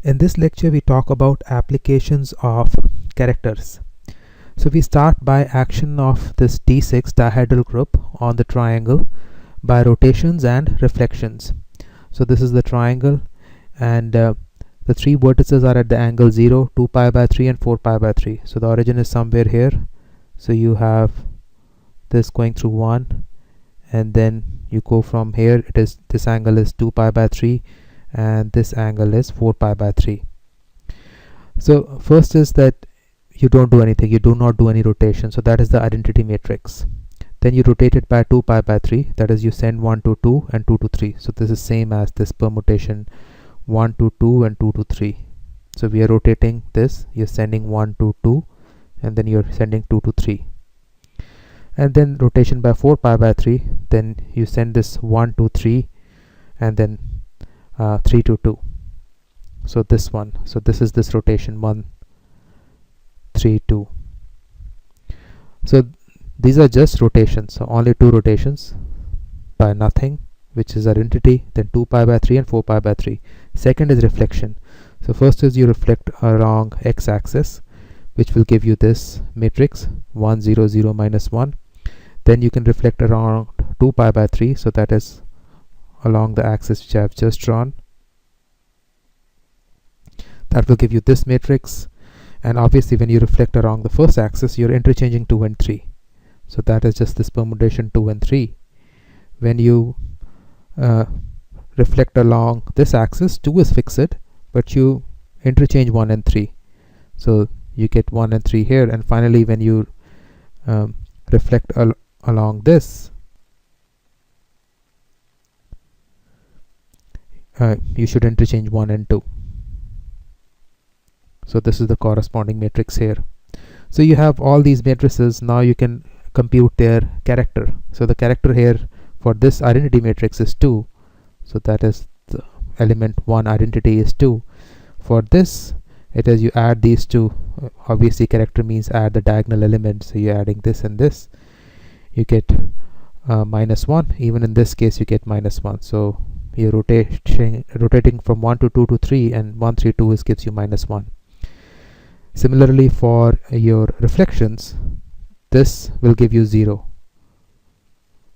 In this lecture, we talk about applications of characters. So we start by action of this D6 dihedral group on the triangle by rotations and reflections. So this is the triangle, and the three vertices are at the angle 0, 2 pi by 3 and 4 pi by 3. So the origin is somewhere here. So you have this going through 1, and then you go from here. This angle is 2 pi by 3 and this angle is 4 pi by 3. So first is that you don't do anything, you do not do any rotation, so that is the identity matrix. Then you rotate it by 2 pi by 3, that is you send 1 to 2 and 2 to 3. So this is same as this permutation 1 to 2 and 2 to 3. So we are rotating this, you're sending 1 to 2 and then you're sending 2 to 3. And then rotation by 4 pi by 3, then you send this 1 to 3 and then 3 to 2. So this one, so this is this rotation 1 3 2. So these are just rotations, so only two rotations by nothing, which is identity, then 2 pi by 3 and 4 pi by 3. Second is reflection. So first is you reflect along x-axis, which will give you this matrix 1 0 0 minus 1. Then you can reflect around 2 pi by 3, so that is along the axis which I have just drawn. That will give you this matrix, and obviously when you reflect along the first axis, you're interchanging 2 and 3. So that is just this permutation 2 and 3. When you reflect along this axis, 2 is fixed, but you interchange 1 and 3. So you get 1 and 3 here, and finally when you reflect along this, you should interchange 1 and 2. So this is the corresponding matrix here. So you have all these matrices. Now you can compute their character. So the character here for this identity matrix is 2. So that is the element 1 identity is 2. For this, it is you add these two. Obviously character means add the diagonal elements. So you're adding this and this. You get minus 1. Even in this case you get minus 1. So you're rotating from 1 to 2 to 3, and 1 3 2 gives you minus 1. Similarly for your reflections, this will give you 0.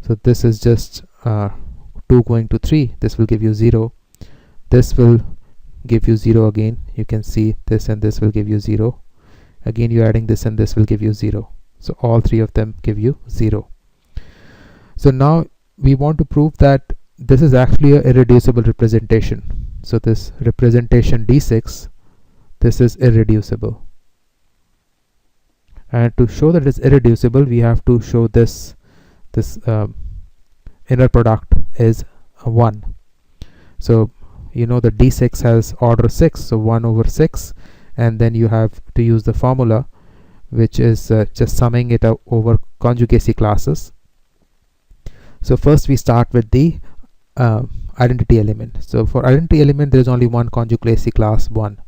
So this is just 2 going to 3, this will give you 0. This will give you 0 again. You can see this and this will give you 0. Again you're adding this and this will give you 0. So all three of them give you 0. So now we want to prove that this is actually an irreducible representation. So this representation D6, this is irreducible. And to show that it's irreducible, we have to show this inner product is 1. So you know the D6 has order 6, so 1 over 6, and then you have to use the formula, which is just summing it up over conjugacy classes. So first we start with the identity element. So for identity element there is only one conjugacy class 1,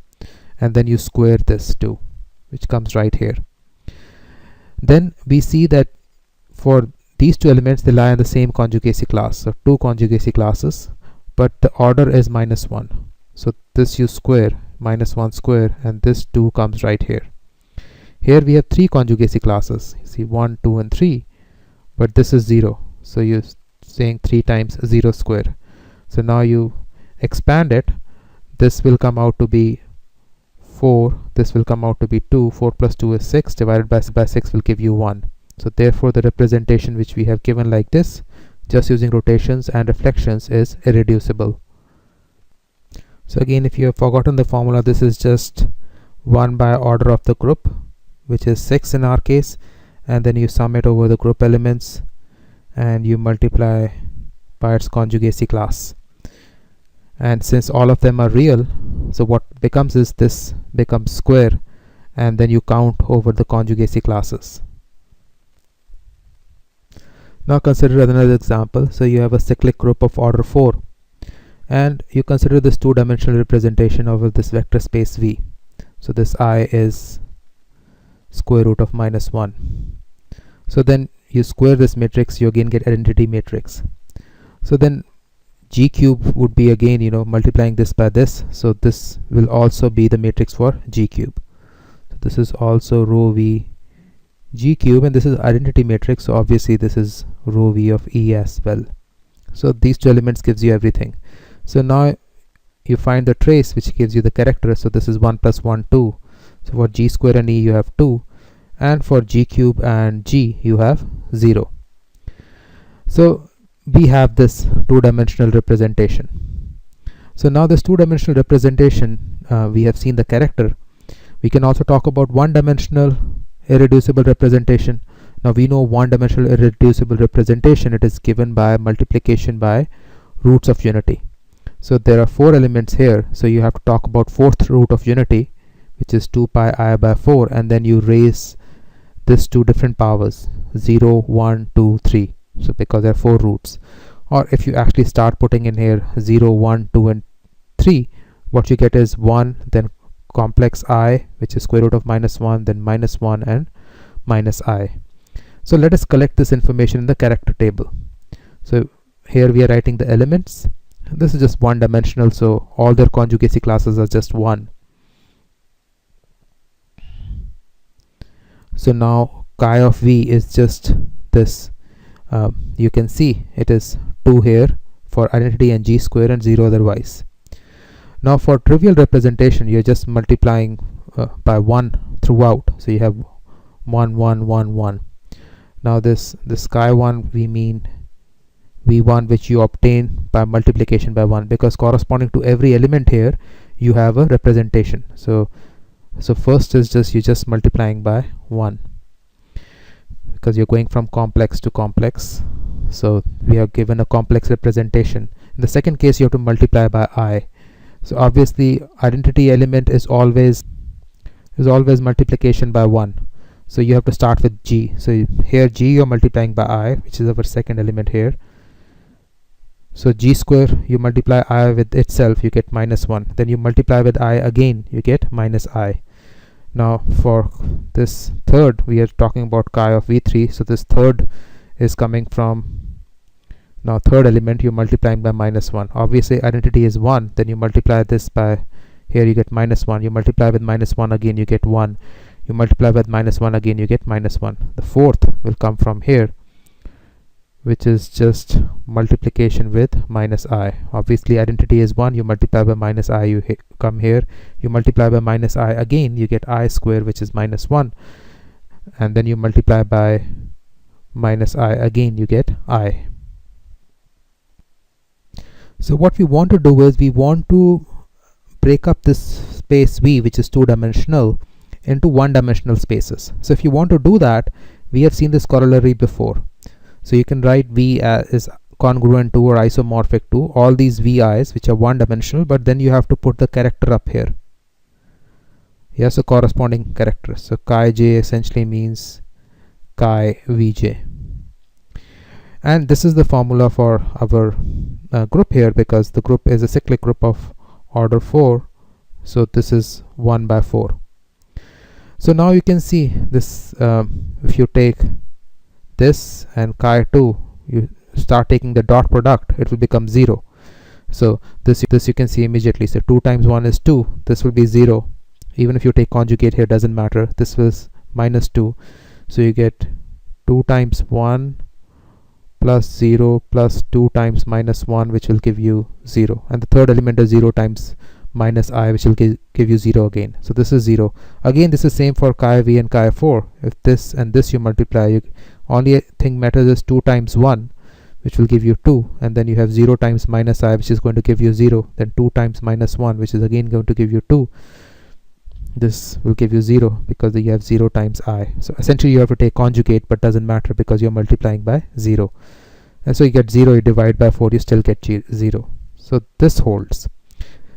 and then you square this 2, which comes right here. Then we see that for these two elements they lie in the same conjugacy class, so two conjugacy classes, but the order is minus 1. So this you square, minus 1 square, and this 2 comes right here. Here we have three conjugacy classes, you see 1 2 and 3, but this is 0. So you're saying 3 times 0 square. So now you expand it, this will come out to be 4, this will come out to be 2, 4 plus 2 is 6, divided by 6 will give you 1. So therefore the representation which we have given like this, just using rotations and reflections, is irreducible. So again, if you have forgotten the formula, this is just 1 by order of the group, which is 6 in our case, and then you sum it over the group elements and you multiply by its conjugacy class. And since all of them are real, so what becomes is this becomes square, and then you count over the conjugacy classes. Now consider another example. So you have a cyclic group of order 4, and you consider this two-dimensional representation of this vector space V. So this I is square root of minus 1. So then you square this matrix, you again get identity matrix. So then G cube would be again, multiplying this by this, so this will also be the matrix for G cube. So this is also row V G cube, and this is identity matrix, so obviously this is row V of E as well. So these two elements gives you everything. So now you find the trace which gives you the character, so this is 1 plus 1 2. So for G square and E you have 2, and for G cube and G you have 0. So we have this two-dimensional representation. So now this two-dimensional representation, we have seen the character. We can also talk about one-dimensional irreducible representation. Now we know one-dimensional irreducible representation, it is given by multiplication by roots of unity. So there are 4 elements here, so you have to talk about 4th root of unity, which is 2 pi I by 4, and then you raise this to different powers, 0, 1, 2, 3. So because there are 4 roots, or if you actually start putting in here 0, 1, 2 and 3, what you get is 1, then complex I, which is square root of -1, then -1 and minus I. So let us collect this information in the character table. So here we are writing the elements. This is just one dimensional, so all their conjugacy classes are just 1. So now chi of V is just this. You can see it is 2 here for identity and G square and 0 otherwise. Now for trivial representation, you're just multiplying by 1 throughout, so you have 1, 1, 1, 1. Now this chi 1 we mean V1, which you obtain by multiplication by 1, because corresponding to every element here you have a representation. So first is you're just multiplying by 1, because you're going from complex to complex, so we are given a complex representation. In the second case you have to multiply by I. So obviously identity element is always multiplication by 1, so you have to start with G. So here G you're multiplying by I, which is our second element here. So G square, you multiply I with itself, you get -1, then you multiply with I again, you get minus I. Now for this third, we are talking about chi of V3, so this third is coming from, now third element you're multiplying by -1. Obviously identity is 1, then you multiply this by, here you get -1, you multiply with -1 again, you get 1, you multiply with -1 again, you get -1. The fourth will come from here, which is just multiplication with -I. Obviously identity is 1, you multiply by -I, you come here, you multiply by -I again, you get I square, which is -1, and then you multiply by -I again, you get I. So what we want to do is we want to break up this space V, which is 2-dimensional, into 1-dimensional spaces. So if you want to do that, we have seen this corollary before. So you can write V as congruent to or isomorphic to all these VI's, which are 1-dimensional, but then you have to put the character up here. Yes, so corresponding character. So chi j essentially means chi Vj. And this is the formula for our group here, because the group is a cyclic group of order 4. So this is 1 by 4. So now you can see this, if you take this and chi 2, you start taking the dot product, it will become 0. So this you can see immediately. So 2 times 1 is 2, this will be 0. Even if you take conjugate here, doesn't matter, this was -2. So you get 2 times 1 plus 0 plus 2 times -1, which will give you 0. And the third element is 0 times -I, which will give you 0 again. So this is 0. Again, this is same for chi v and chi 4. If this and this you multiply, only thing matters is 2 times 1, which will give you 2, and then you have 0 times -I, which is going to give you 0, then 2 times -1, which is again going to give you 2. This will give you 0 because you have 0 times I. So essentially you have to take conjugate, but doesn't matter because you're multiplying by 0. And so you get 0, you divide by 4, you still get 0. So this holds.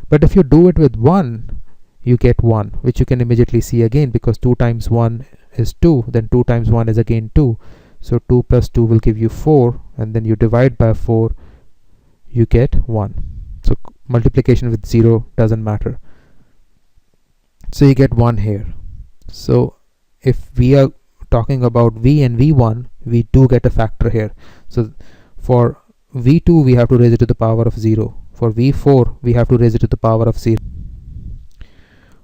But if you do it with 1, you get 1, which you can immediately see again, because 2 times 1 is 2, then 2 times 1 is again 2. So 2 plus 2 will give you 4, and then you divide by 4, you get 1. So multiplication with 0 doesn't matter. So you get 1 here. So if we are talking about V and V1, we do get a factor here. So for v2 we have to raise it to the power of 0. For v4 we have to raise it to the power of 0.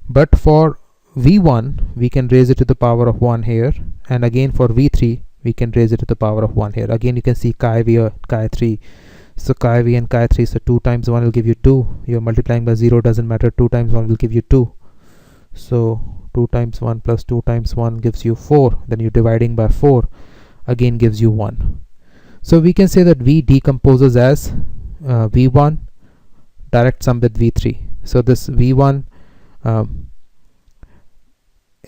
But for v1 we can raise it to the power of 1 here, and again for v3 we can raise it to the power of 1 here. Again you can see chi v or chi 3. So chi v and chi 3, so 2 times 1 will give you 2. You're multiplying by 0, doesn't matter. 2 times 1 will give you 2. So 2 times 1 plus 2 times 1 gives you 4. Then you're dividing by 4, again gives you 1. So we can say that v decomposes as v1 direct sum with v3. So this v1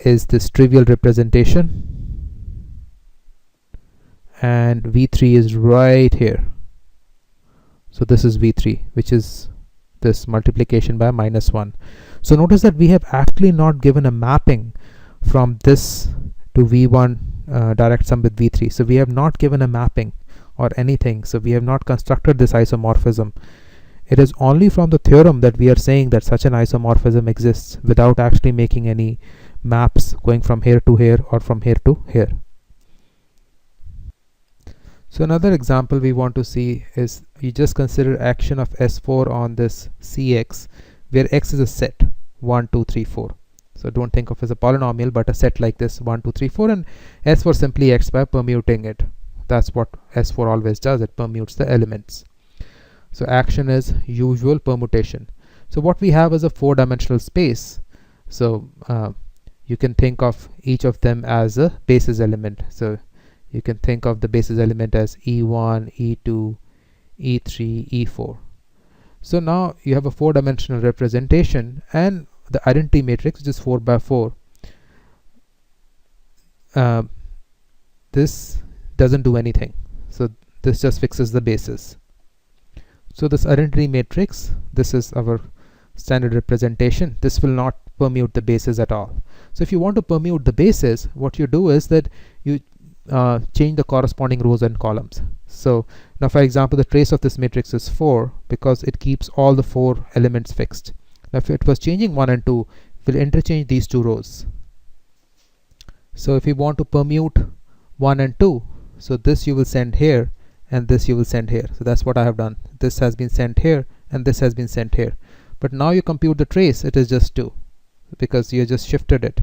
is this trivial representation, and v3 is right here. So this is v3, which is this multiplication by -1. So notice that we have actually not given a mapping from this to v1 direct sum with v3. So we have not given a mapping or anything. So we have not constructed this isomorphism. It is only from the theorem that we are saying that such an isomorphism exists without actually making any maps going from here to here or from here to here. So another example we want to see is, you just consider action of S4 on this Cx, where x is a set 1, 2, 3, 4. So don't think of it as a polynomial, but a set like this 1, 2, 3, 4, and S4 simply acts by permuting it. That's what S4 always does, it permutes the elements. So action is usual permutation. So what we have is a 4-dimensional space. So you can think of each of them as a basis element. So you can think of the basis element as E1, E2, E3, E4. So now you have a 4-dimensional representation, and the identity matrix, which is 4 by 4. This doesn't do anything. So this just fixes the basis. So this identity matrix, this is our standard representation. This will not permute the basis at all. So if you want to permute the basis, what you do is that you change the corresponding rows and columns. So now, for example, the trace of this matrix is 4 because it keeps all the 4 elements fixed. Now if it was changing 1 and 2, we'll interchange these 2 rows. So if you want to permute 1 and 2, so this you will send here and this you will send here. So that's what I have done. This has been sent here and this has been sent here. But now you compute the trace, it is just 2 because you just shifted it.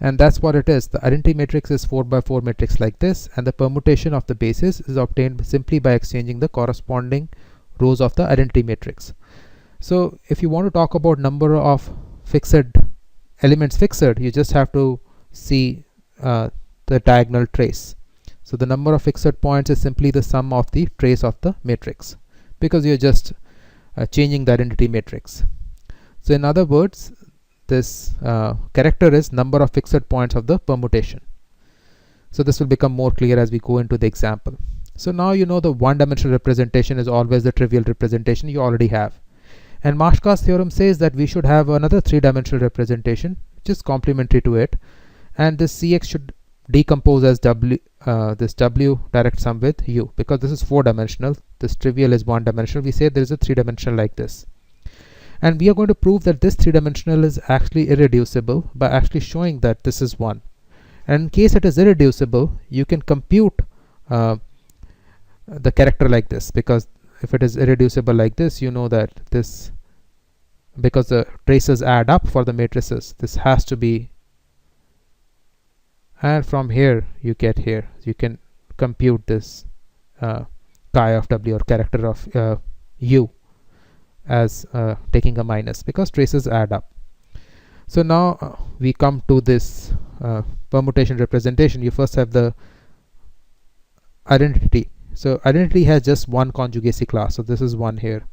And that's what it is. The identity matrix is 4 by 4 matrix like this, and the permutation of the basis is obtained simply by exchanging the corresponding rows of the identity matrix. So if you want to talk about number of fixed elements fixed, you just have to see the diagonal trace. So the number of fixed points is simply the sum of the trace of the matrix, because you're just changing the identity matrix. So in other words, this character is number of fixed points of the permutation. So this will become more clear as we go into the example. So now you know the 1-dimensional representation is always the trivial representation you already have. And Mashka's theorem says that we should have another 3-dimensional representation which is complementary to it, and this Cx should decompose as w, this w direct sum with u, because this is 4-dimensional, this trivial is 1-dimensional. We say there is a 3-dimensional like this. And we are going to prove that this 3-dimensional is actually irreducible by actually showing that this is 1. And in case it is irreducible, you can compute the character like this, because if it is irreducible like this, you know that this, because the traces add up for the matrices, this has to be, and from here you get here, you can compute this chi of w, or character of u, as taking a minus, because traces add up. So now we come to this permutation representation. You first have the identity. So identity has just one conjugacy class, so this is 1 here.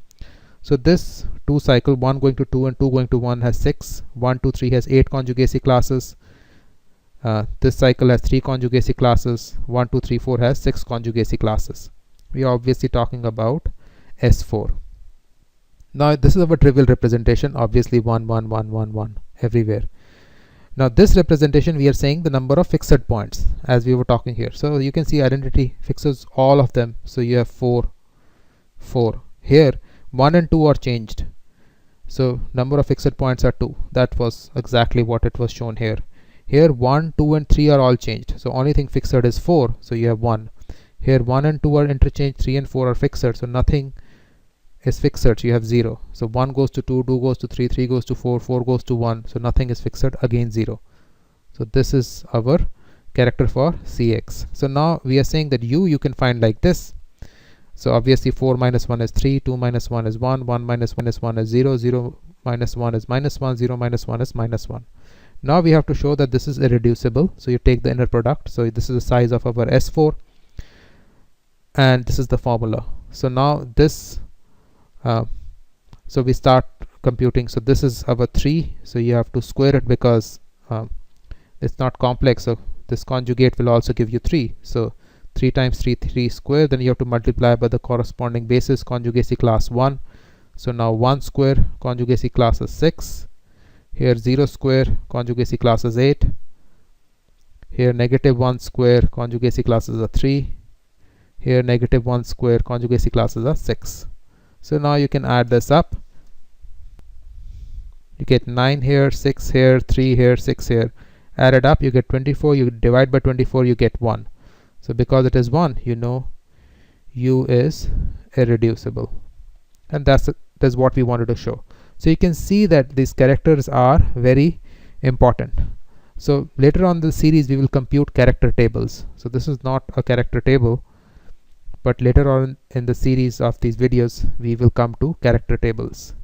So this 2 cycle, 1 going to 2 and 2 going to 1, has 6. 1, 2, 3 has 8 conjugacy classes. This cycle has 3 conjugacy classes. 1, 2, 3, 4 has 6 conjugacy classes. We are obviously talking about S4. Now this is our trivial representation, obviously 1, 1, 1, 1, 1 everywhere. Now this representation, we are saying the number of fixed points as we were talking here. So you can see identity fixes all of them. So you have 4, 4. Here 1 and 2 are changed. So number of fixed points are 2. That was exactly what it was shown here. Here 1, 2 and 3 are all changed. So only thing fixed is 4. So you have 1. Here 1 and 2 are interchanged, 3 and 4 are fixed, so nothing is fixed, so you have 0. So 1 goes to 2, 2 goes to 3, 3 goes to 4, 4 goes to 1, so nothing is fixed, again 0. So this is our character for Cx. So now we are saying that you can find like this. So obviously 4 minus 1 is 3, 2 minus 1 is 1, 1 minus 1 is 0, 0 minus 1 is minus 1, 0 minus 1 is minus 1. Now we have to show that this is irreducible. So you take the inner product. So this is the size of our S4, and this is the formula. So now this, so we start computing. So this is our 3. So you have to square it because it's not complex. So this conjugate will also give you 3. So 3 times 3, 3 square. Then you have to multiply by the corresponding basis, conjugacy class 1. So now 1 square, conjugacy class is 6. Here 0 square, conjugacy class is 8. Here negative 1 square, conjugacy classes are 3. Here negative 1 square, conjugacy classes are 6. So now you can add this up. You get 9 here, 6 here, 3 here, 6 here. Add it up, you get 24. You divide by 24, you get 1. So because it is 1, you know U is irreducible. And that's what we wanted to show. So you can see that these characters are very important. So later on in the series we will compute character tables. So this is not a character table, but later on in the series of these videos we will come to character tables.